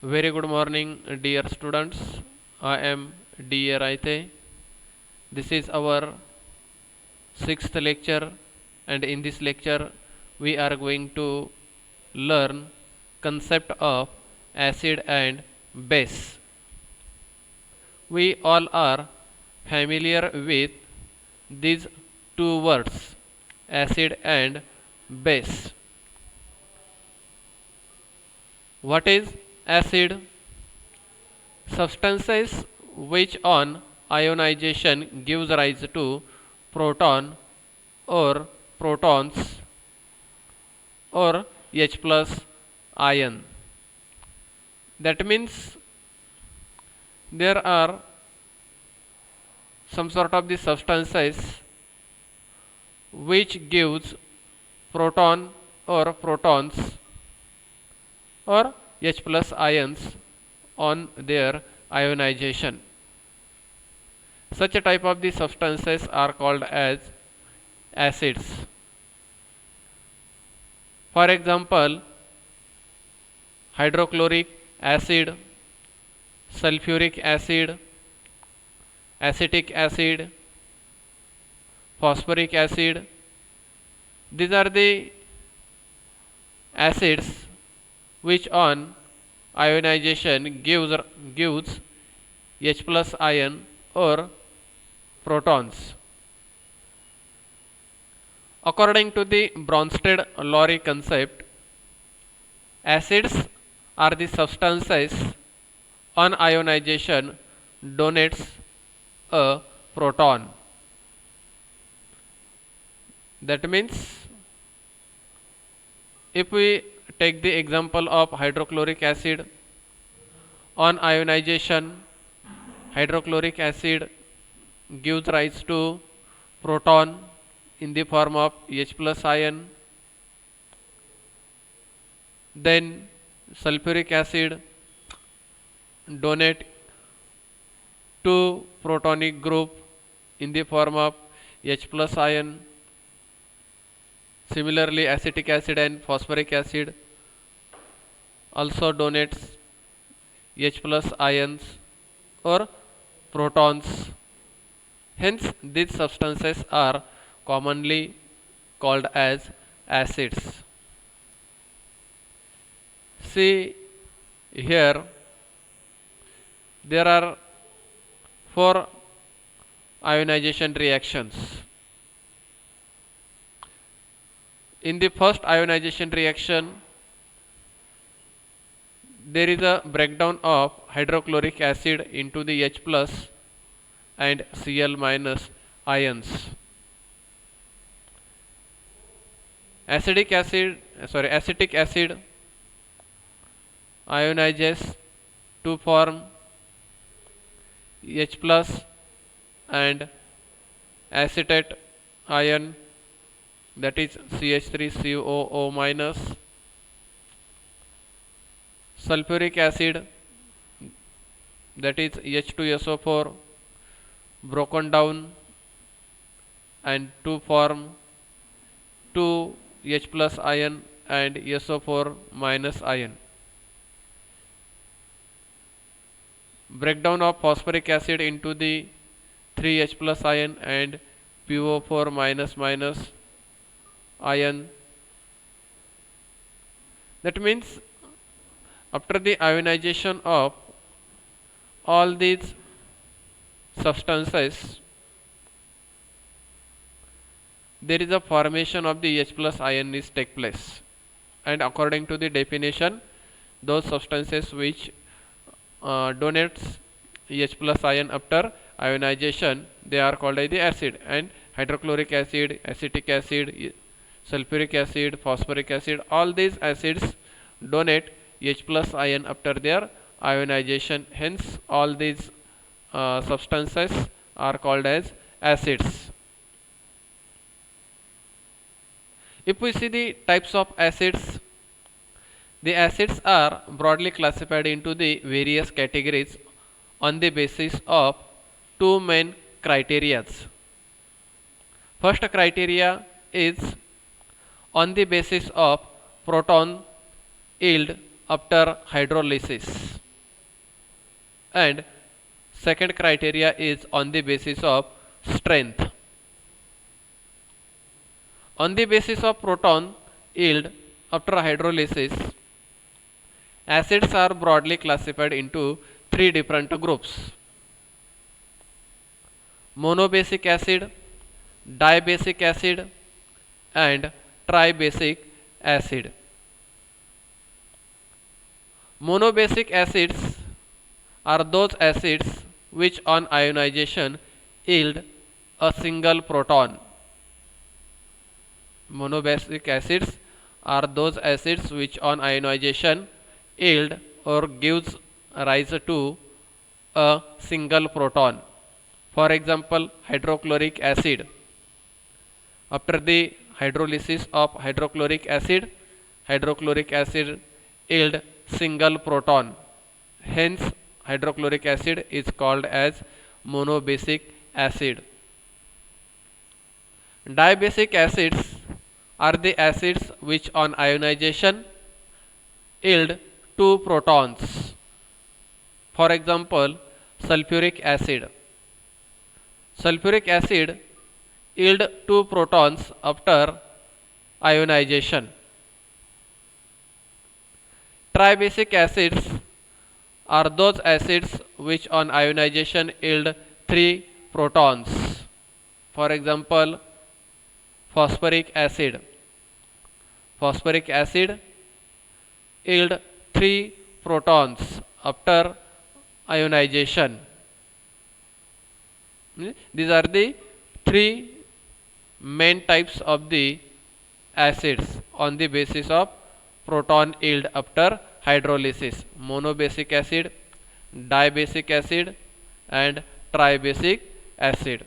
Very good morning, dear students. I am D.A. Raite. This is our sixth lecture, and in this lecture, we are going to learn concept of acid and base. We all are familiar with these two words, acid and base. What is acid? Substances which on ionization gives rise to proton or protons or H plus ion. That means there are some sort of the substances which gives proton or protons or H plus ions on their ionization. Such a type of the substances are called as acids. For example, hydrochloric acid, sulfuric acid, acetic acid, phosphoric acid. These are the acids which on ionization gives H plus ion or protons. According to the Bronsted-Lowry concept, acids are the substances on ionization donates a proton. That means if we take the example of hydrochloric acid, on ionization, hydrochloric acid gives rise to proton in the form of H plus ion. Then sulfuric acid donate two protonic group in the form of H plus ion. Similarly, acetic acid and phosphoric acid also donates H plus ions or protons. Hence, these substances are commonly called as acids. See here, there are four ionization reactions. In the first ionization reaction, there is a breakdown of hydrochloric acid into the H plus and Cl minus ions. Acetic acid ionizes to form H plus and acetate ion, that is CH3COO minus. Sulfuric acid, that is H2SO4, broken down and to form 2 H plus ion and SO4 minus ion. Breakdown of phosphoric acid into the 3 H plus ion and PO4 minus minus ion. That means after the ionization of all these substances, there is a formation of the H plus ion is take place, and according to the definition, those substances which donates H plus ion after ionization, they are called as the acid. And hydrochloric acid, acetic acid, sulfuric acid, phosphoric acid, all these acids donate H plus ion after their ionization. Hence, all these substances are called as acids. If we see the types of acids, the acids are broadly classified into the various categories on the basis of two main criteria. First criteria is on the basis of proton yield after hydrolysis. and second criteria is on the basis of strength. On the basis of proton yield after hydrolysis, acids are broadly classified into three different groups: monobasic acid, dibasic acid, and tribasic acid. Monobasic acids are those acids which on ionization yield a single proton. Monobasic acids are those acids which on ionization yield or gives rise to a single proton. For example, hydrochloric acid. After the hydrolysis of hydrochloric acid yield single proton. Hence, hydrochloric acid is called as monobasic acid. Dibasic acids are the acids which on ionization yield two protons. For example, sulfuric acid. Sulfuric acid yield two protons after ionization. Tribasic acids are those acids which on ionization yield three protons. For example, phosphoric acid. Phosphoric acid yield three protons after ionization. These are the three main types of the acids on the basis of proton yield after hydrolysis: monobasic acid, dibasic acid, and tribasic acid.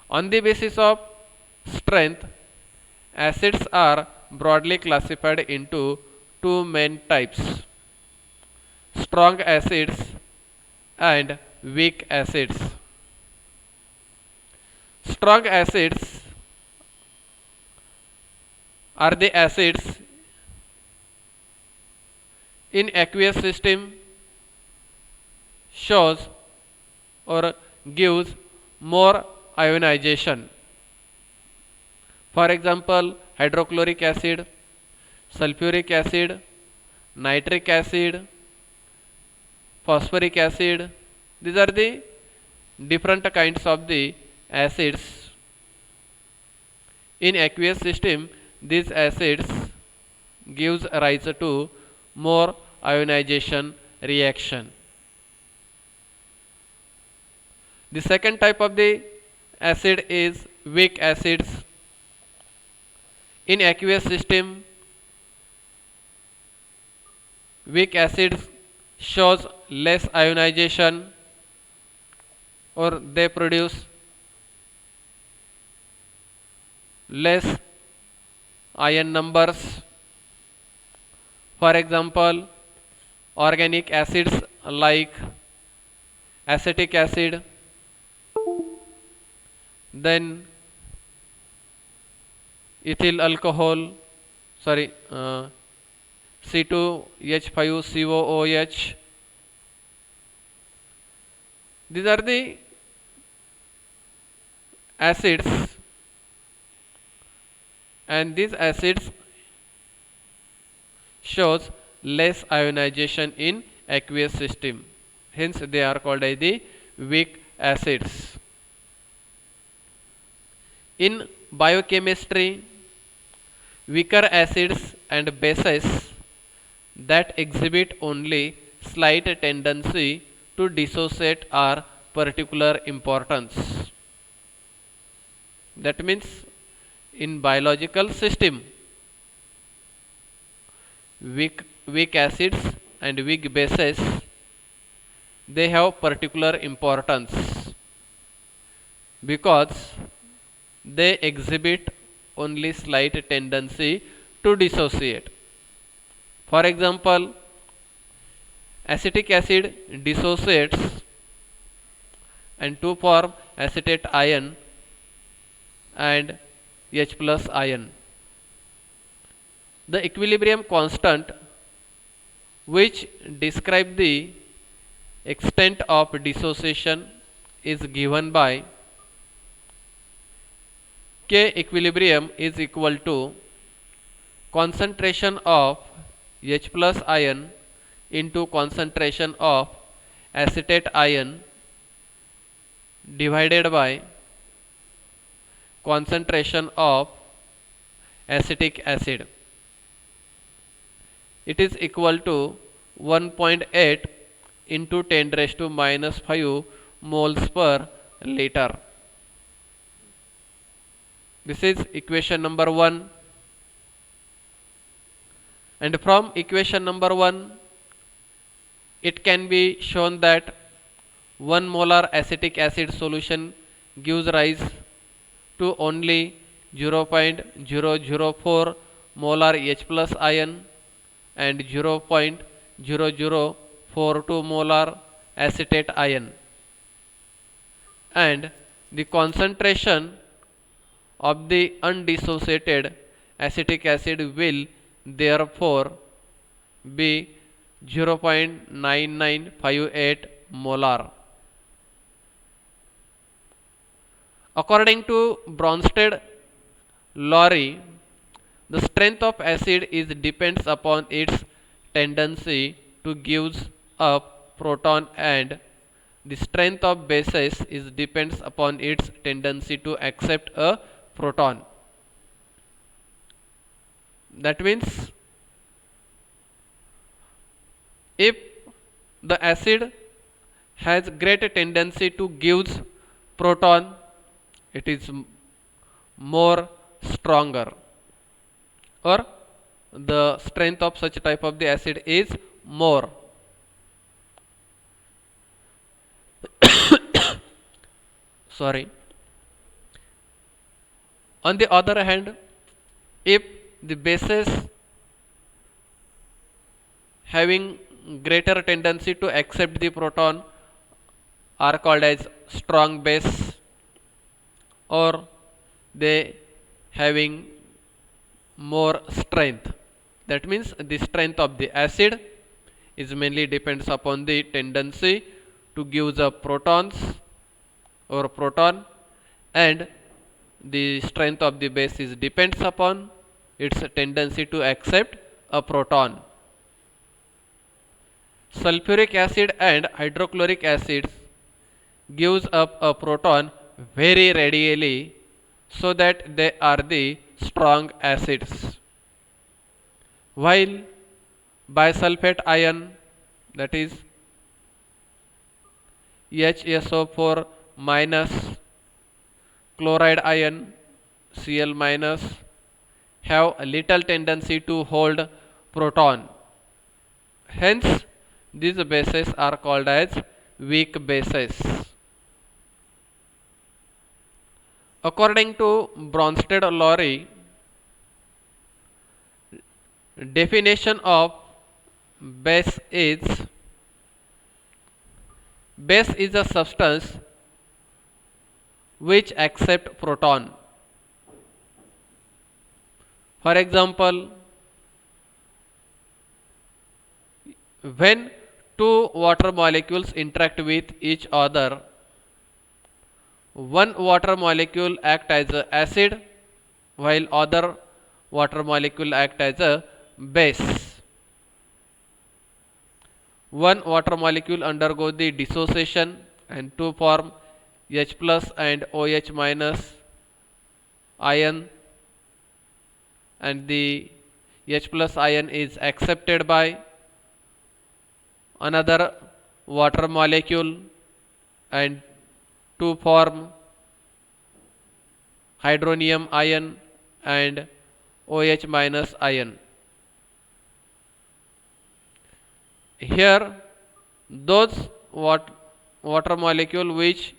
On the basis of strength, acids are broadly classified into two main types: strong acids and weak acids. Strong acids are the acids in aqueous system shows or gives more ionization. For example, hydrochloric acid, sulfuric acid, nitric acid, phosphoric acid. These are the different kinds of the acids. In aqueous system, these acids gives rise to more ionization reaction. The second type of the acid is weak acids. In aqueous system, weak acids shows less ionization or they produce less ion numbers. For example, organic acids like acetic acid, then ethyl alcohol, C2H5COOH. These are the acids, and these acids shows less ionization in aqueous system. Hence, they are called as the weak acids. In biochemistry, weaker acids and bases that exhibit only slight tendency to dissociate are particular importance. That means in biological system, weak acids and weak bases, they have particular importance because they exhibit only slight tendency to dissociate. For example, acetic acid dissociates and to form acetate ion and H plus ion. The equilibrium constant which describe the extent of dissociation is given by K equilibrium is equal to concentration of H plus ion into concentration of acetate ion divided by concentration of acetic acid. It is equal to 1.8 into 10 raised to minus 5 moles per liter. This is equation number 1. And from equation number 1, it can be shown that 1 molar acetic acid solution gives rise to only 0.004 molar H plus ion and 0.0042 molar acetate ion, and the concentration of the undissociated acetic acid will therefore be 0.9958 molar. According to Bronsted-Lowry, the strength of acid is depends upon its tendency to give up proton, and the strength of bases is depends upon its tendency to accept a proton. That means if the acid has great tendency to give proton, it is more stronger, or the strength of such type of the acid is more. Sorry. On the other hand, if the bases having greater tendency to accept the proton are called as strong base, or they having more strength. That means the strength of the acid is mainly depends upon the tendency to give the protons or proton, and the strength of the base is depends upon its tendency to accept a proton. Sulfuric acid and hydrochloric acids gives up a proton very readily, so that they are the strong acids, while bisulfate ion, that is HSO4 minus, chloride ion Cl minus, have a little tendency to hold proton. Hence, these bases are called as weak bases. According to Bronsted-Lowry, definition of base is a substance which accept proton. For example, when two water molecules interact with each other, one water molecule act as a acid while other water molecule act as a base. One water molecule undergo the dissociation and to form H plus and OH minus ion, and the H plus ion is accepted by another water molecule and to form hydronium ion and OH minus ion. Here, those water molecule which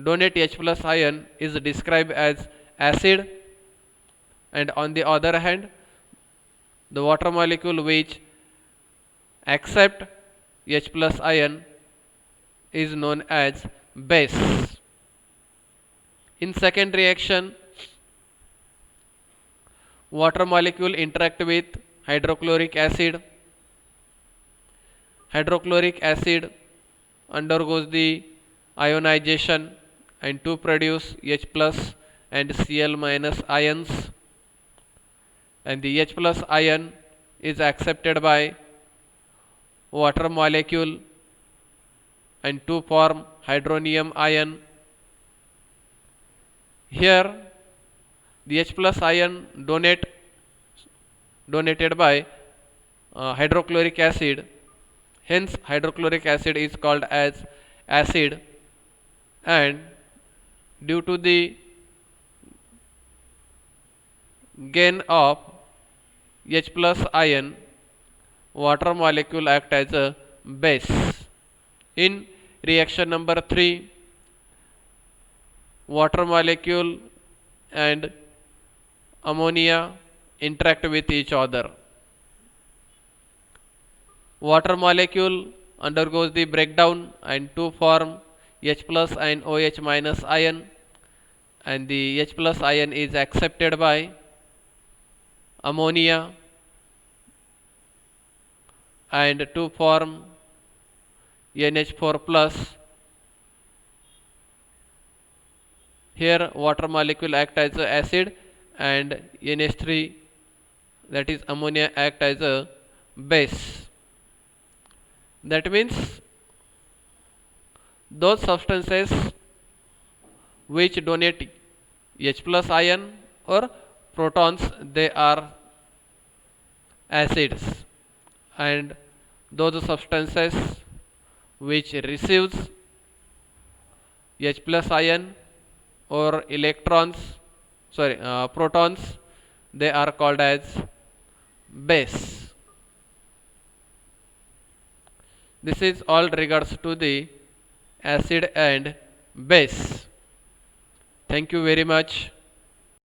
donate H plus ion is described as acid, and on the other hand, the water molecule which accept H plus ion is known as base. In second reaction, water molecule interact with hydrochloric acid. Hydrochloric acid undergoes the ionization and to produce H plus and Cl minus ions, and the H plus ion is accepted by water molecule and to form hydronium ion. Here the H plus ion donated by hydrochloric acid, hence hydrochloric acid is called as acid, and due to the gain of H plus ion, water molecule act as a base. In reaction number 3, water molecule and ammonia interact with each other. Water molecule undergoes the breakdown and to form H plus and OH minus ion, and the H plus ion is accepted by ammonia and to form NH4 plus. Here water molecule act as a acid and NH3, that is ammonia, act as a base. That means those substances which donate H plus ion or protons, they are acids, and those substances which receives H plus ion or protons, they are called as base. This is all regards to the acid and base. Thank you very much.